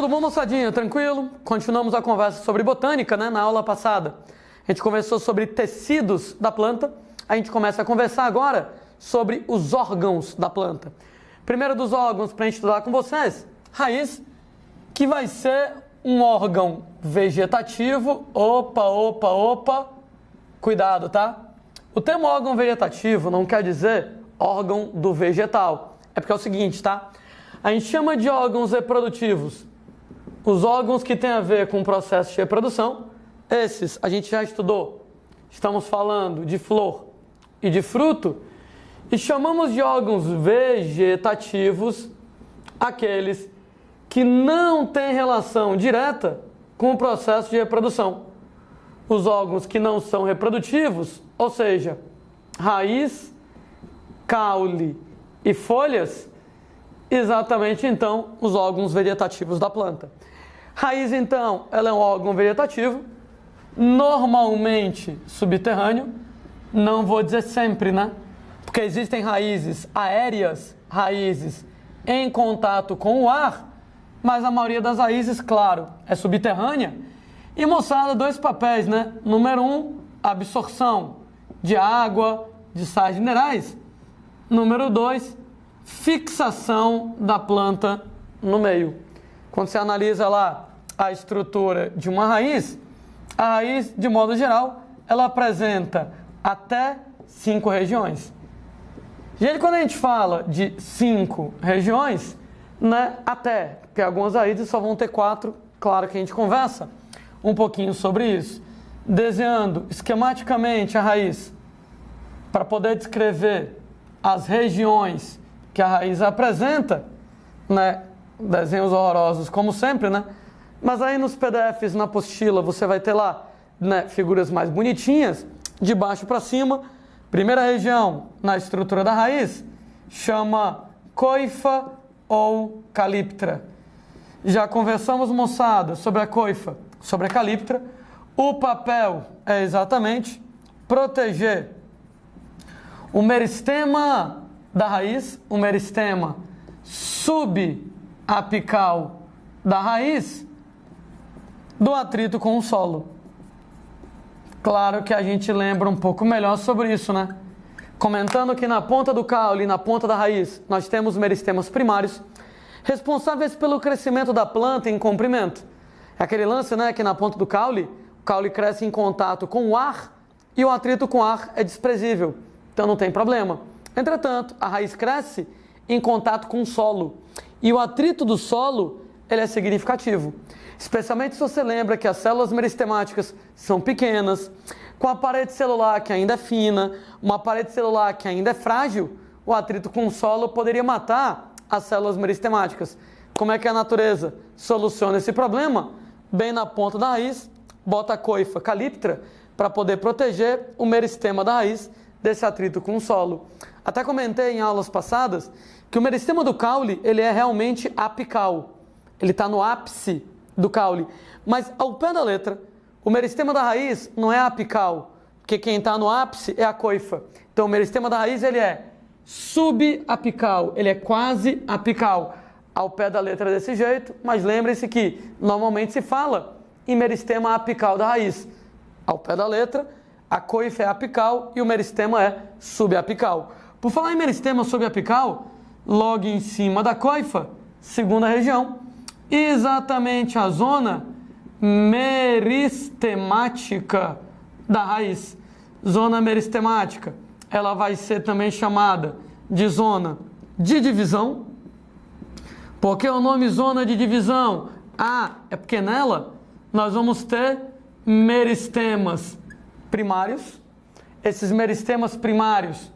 Tudo bom, moçadinha? Tranquilo? Continuamos a conversa sobre botânica, né? Na aula passada a gente conversou sobre tecidos da planta. A gente começa a conversar agora sobre os órgãos da planta. Primeiro dos órgãos para a gente estudar com vocês, raiz, que vai ser um órgão vegetativo. Opa, cuidado, tá? O termo órgão vegetativo não quer dizer órgão do vegetal. É porque é o seguinte, tá? A gente chama de órgãos reprodutivos os órgãos que têm a ver com o processo de reprodução. Esses a gente já estudou. Estamos falando de flor e de fruto. E chamamos de órgãos vegetativos aqueles que não têm relação direta com o processo de reprodução. Os órgãos que não são reprodutivos, ou seja, raiz, caule e folhas, exatamente então os órgãos vegetativos da planta. Raiz, então, ela é um órgão vegetativo, normalmente subterrâneo, não vou dizer sempre, né? Porque existem raízes aéreas, raízes em contato com o ar, mas a maioria das raízes, claro, é subterrânea. E, moçada, dois papéis, né? Número 1, absorção de água, de sais minerais. Número 2, fixação da planta no meio. Quando você analisa lá a estrutura de uma raiz, a raiz, de modo geral, ela apresenta até 5 regiões. Gente, quando a gente fala de 5 regiões, né, até, porque algumas raízes só vão ter 4, claro que a gente conversa um pouquinho sobre isso. Desenhando esquematicamente a raiz, para poder descrever as regiões que a raiz apresenta, né, desenhos horrorosos como sempre, né? Mas aí nos PDFs, na apostila, você vai ter lá, né, figuras mais bonitinhas, de baixo para cima. Primeira região na estrutura da raiz chama coifa ou calíptra. Já conversamos, moçada, sobre a coifa, sobre a calíptra. O papel é exatamente proteger o meristema da raiz, o meristema subapical da raiz, do atrito com o solo. Claro que a gente lembra um pouco melhor sobre isso, né? Comentando que na ponta do caule e na ponta da raiz nós temos meristemas primários, responsáveis pelo crescimento da planta em comprimento. É aquele lance, né, que na ponta do caule, o caule cresce em contato com o ar e o atrito com o ar é desprezível, então não tem problema. Entretanto, a raiz cresce em contato com o solo e o atrito do solo ele é significativo. Especialmente se você lembra que as células meristemáticas são pequenas, com a parede celular que ainda é fina, uma parede celular que ainda é frágil, o atrito com o solo poderia matar as células meristemáticas. Como é que a natureza soluciona esse problema? Bem na ponta da raiz, bota a coifa calíptra para poder proteger o meristema da raiz desse atrito com o solo. Até comentei em aulas passadas que o meristema do caule ele é realmente apical. Ele está no ápice do caule, mas ao pé da letra, o meristema da raiz não é apical, porque quem está no ápice é a coifa. Então o meristema da raiz ele é subapical, ele é quase apical, ao pé da letra desse jeito, mas lembre-se que normalmente se fala em meristema apical da raiz. Ao pé da letra, a coifa é apical e o meristema é subapical. Por falar em meristema subapical, logo em cima da coifa, segunda região, exatamente a zona meristemática da raiz. Zona meristemática, ela vai ser também chamada de zona de divisão. Por que o nome zona de divisão? É porque nela nós vamos ter meristemas primários. Esses meristemas primários,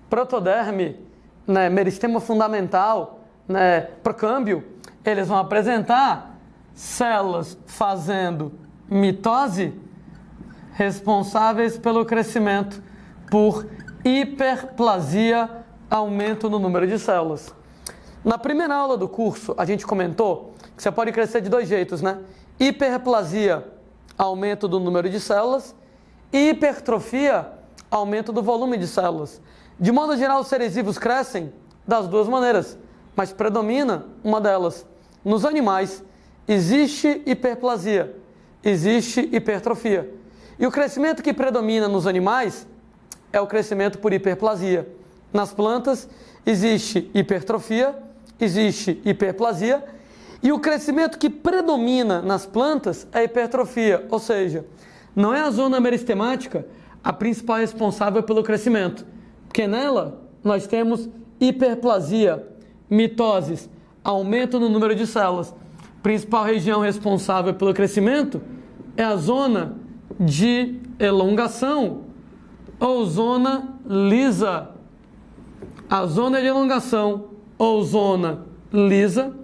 protoderme, né, meristema fundamental, né, procâmbio, eles vão apresentar células fazendo mitose, responsáveis pelo crescimento por hiperplasia, aumento no número de células. Na primeira aula do curso, a gente comentou que você pode crescer de 2 jeitos, né? Hiperplasia, aumento do número de células, e hipertrofia, aumento do volume de células. De modo geral, os seres vivos crescem das 2 maneiras, mas predomina uma delas. Nos animais, existe hiperplasia, existe hipertrofia. E o crescimento que predomina nos animais é o crescimento por hiperplasia. Nas plantas existe hipertrofia, existe hiperplasia, e o crescimento que predomina nas plantas é a hipertrofia, ou seja, não é a zona meristemática a principal responsável pelo crescimento, porque nela nós temos hiperplasia, mitoses, aumento no número de células. Principal região responsável pelo crescimento é a zona de elongação ou zona lisa. A zona de elongação ou zona lisa,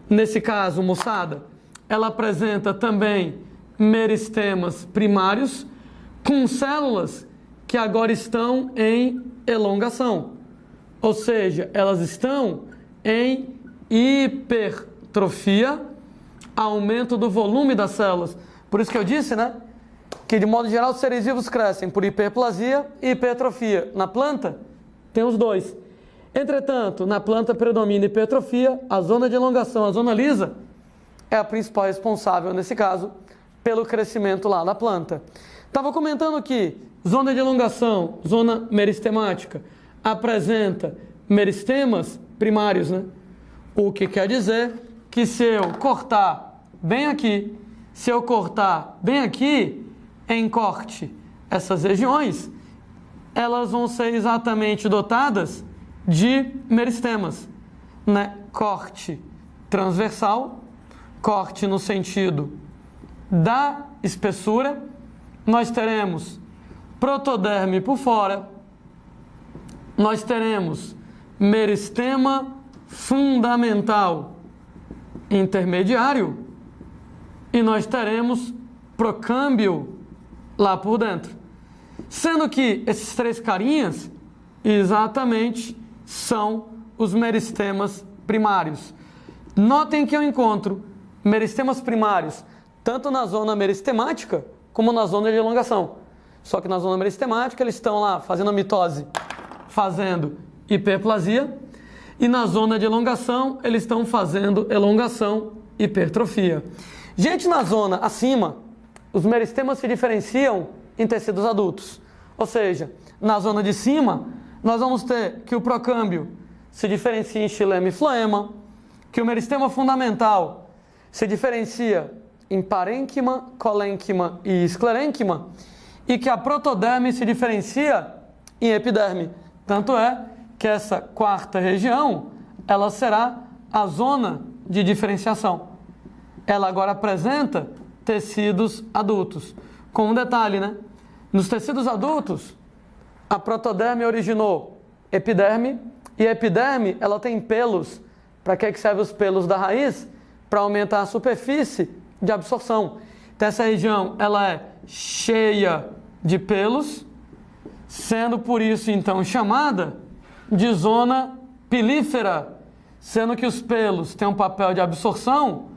nesse caso, moçada, ela apresenta também meristemas primários com células que agora estão em elongação, ou seja, elas estão em hipertrofia, aumento do volume das células. Por isso que eu disse, né, que de modo geral os seres vivos crescem por hiperplasia e hipertrofia. Na planta, tem os dois. Entretanto, na planta predomina hipertrofia, a zona de elongação, a zona lisa, é a principal responsável, nesse caso, pelo crescimento lá da planta. Estava comentando que zona de elongação, zona meristemática, apresenta meristemas primários, né? O que quer dizer que se eu cortar bem aqui, se eu cortar bem aqui, em corte, essas regiões, elas vão ser exatamente dotadas de meristemas, né? Corte transversal, corte no sentido da espessura, nós teremos protoderme por fora, nós teremos meristema fundamental intermediário e nós teremos procâmbio lá por dentro. Sendo que esses três carinhas exatamente são os meristemas primários. Notem que eu encontro meristemas primários tanto na zona meristemática como na zona de elongação. Só que na zona meristemática eles estão lá fazendo a mitose, fazendo hiperplasia, e na zona de elongação eles estão fazendo elongação, hipertrofia. Gente, na zona acima, os meristemas se diferenciam em tecidos adultos. Ou seja, na zona de cima, nós vamos ter que o procâmbio se diferencia em xilema e floema, que o meristema fundamental se diferencia em parênquima, colênquima e esclerênquima, e que a protoderme se diferencia em epiderme. Tanto é que essa quarta região, ela será a zona de diferenciação. Ela agora apresenta tecidos adultos. Com um detalhe, né? Nos tecidos adultos, a protoderme originou epiderme, e a epiderme, ela tem pelos. Para que servem os pelos da raiz? Para aumentar a superfície de absorção. Então essa região, ela é cheia de pelos, sendo por isso então chamada de zona pilífera, sendo que os pelos têm um papel de absorção,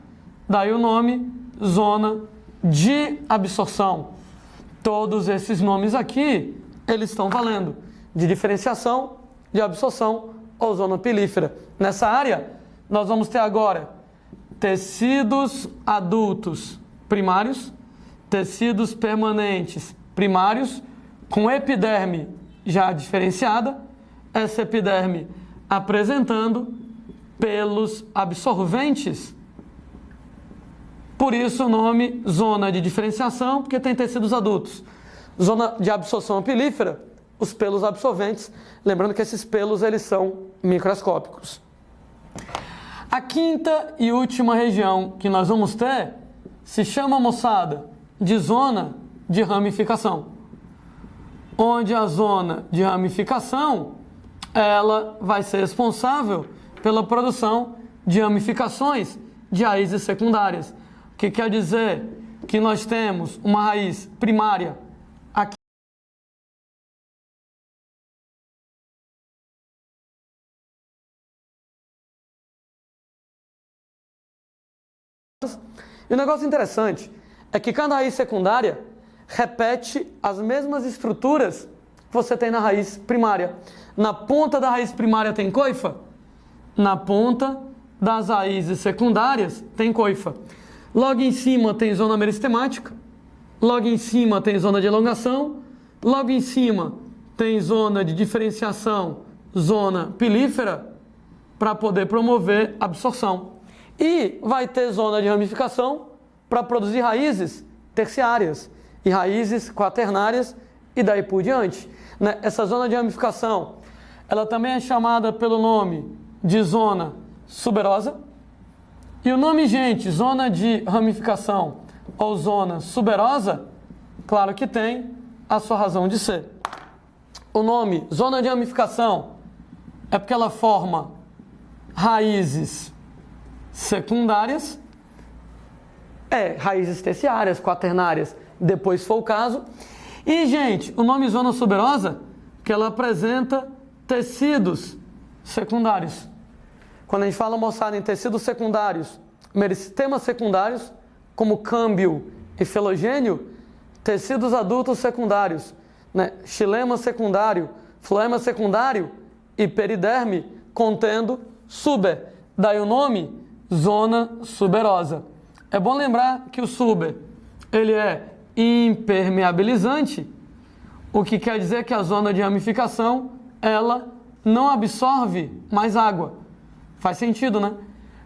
daí o nome zona de absorção. Todos esses nomes aqui, eles estão valendo de diferenciação, de absorção ou zona pilífera. Nessa área, nós vamos ter agora tecidos adultos primários, tecidos permanentes primários, com epiderme já diferenciada, essa epiderme apresentando pelos absorventes. Por isso o nome zona de diferenciação, porque tem tecidos adultos. Zona de absorção pilífera, os pelos absorventes, lembrando que esses pelos eles são microscópicos. A quinta e última região que nós vamos ter se chama, moçada, de zona de ramificação. Onde a zona de ramificação, ela vai ser responsável pela produção de ramificações de raízes secundárias. O que quer dizer que nós temos uma raiz primária aqui. E um negócio interessante é que cada raiz secundária repete as mesmas estruturas que você tem na raiz primária. Na ponta da raiz primária tem coifa, na ponta das raízes secundárias tem coifa. Logo em cima tem zona meristemática, logo em cima tem zona de elongação, logo em cima tem zona de diferenciação, zona pilífera, para poder promover absorção. E vai ter zona de ramificação para produzir raízes terciárias e raízes quaternárias e daí por diante. Essa zona de ramificação, ela também é chamada pelo nome de zona suberosa. E o nome, gente, zona de ramificação ou zona suberosa, claro que tem a sua razão de ser. O nome zona de ramificação é porque ela forma raízes secundárias, raízes terciárias, quaternárias, depois se for o caso. E, gente, o nome zona suberosa, que ela apresenta tecidos secundários. Quando a gente fala, moçada, em tecidos secundários, meristemas secundários, como câmbio e filogênio, tecidos adultos secundários, xilema secundário, floema secundário e periderme contendo suber. Daí o nome, zona suberosa. É bom lembrar que o suber, ele é impermeabilizante, o que quer dizer que a zona de ramificação, ela não absorve mais água. Faz sentido, né?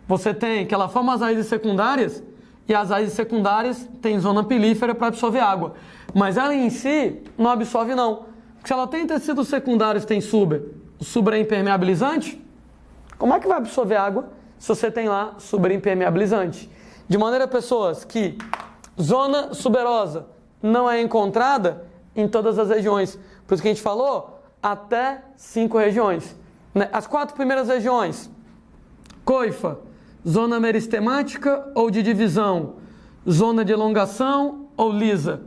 Você tem que ela forma as raízes secundárias e as raízes secundárias têm zona pilífera para absorver água. Mas ela em si não absorve não. Porque se ela tem tecidos secundários, tem suber, o suber é impermeabilizante, como é que vai absorver água se você tem lá suber impermeabilizante? De maneira, pessoas, que zona suberosa não é encontrada em todas as regiões. Por isso que a gente falou, até 5 regiões. As 4 primeiras regiões, coifa, zona meristemática ou de divisão, zona de elongação ou lisa,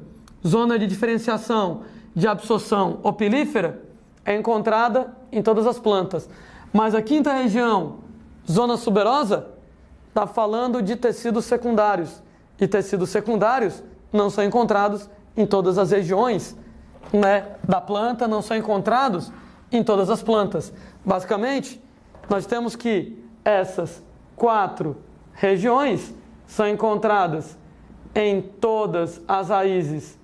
zona de diferenciação, de absorção ou pilífera, é encontrada em todas as plantas. Mas a 5ª região, zona suberosa, está falando de tecidos secundários. E tecidos secundários não são encontrados em todas as regiões da planta, não são encontrados em todas as plantas. Basicamente, nós temos que essas 4 regiões são encontradas em todas as raízes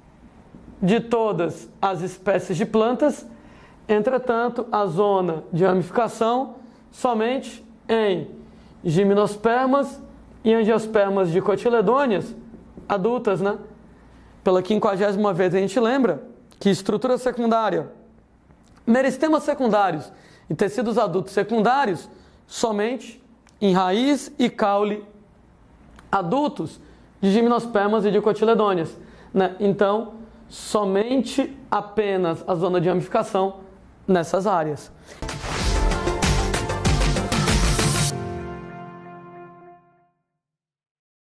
de todas as espécies de plantas. Entretanto, a zona de ramificação somente em gimnospermas e angiospermas dicotiledôneas adultas, Pela 50ª vez a gente lembra que estrutura secundária, meristemas secundários e tecidos adultos secundários somente em raiz e caule adultos de gimnospermas e dicotiledôneas, Então, somente apenas a zona de ramificação nessas áreas.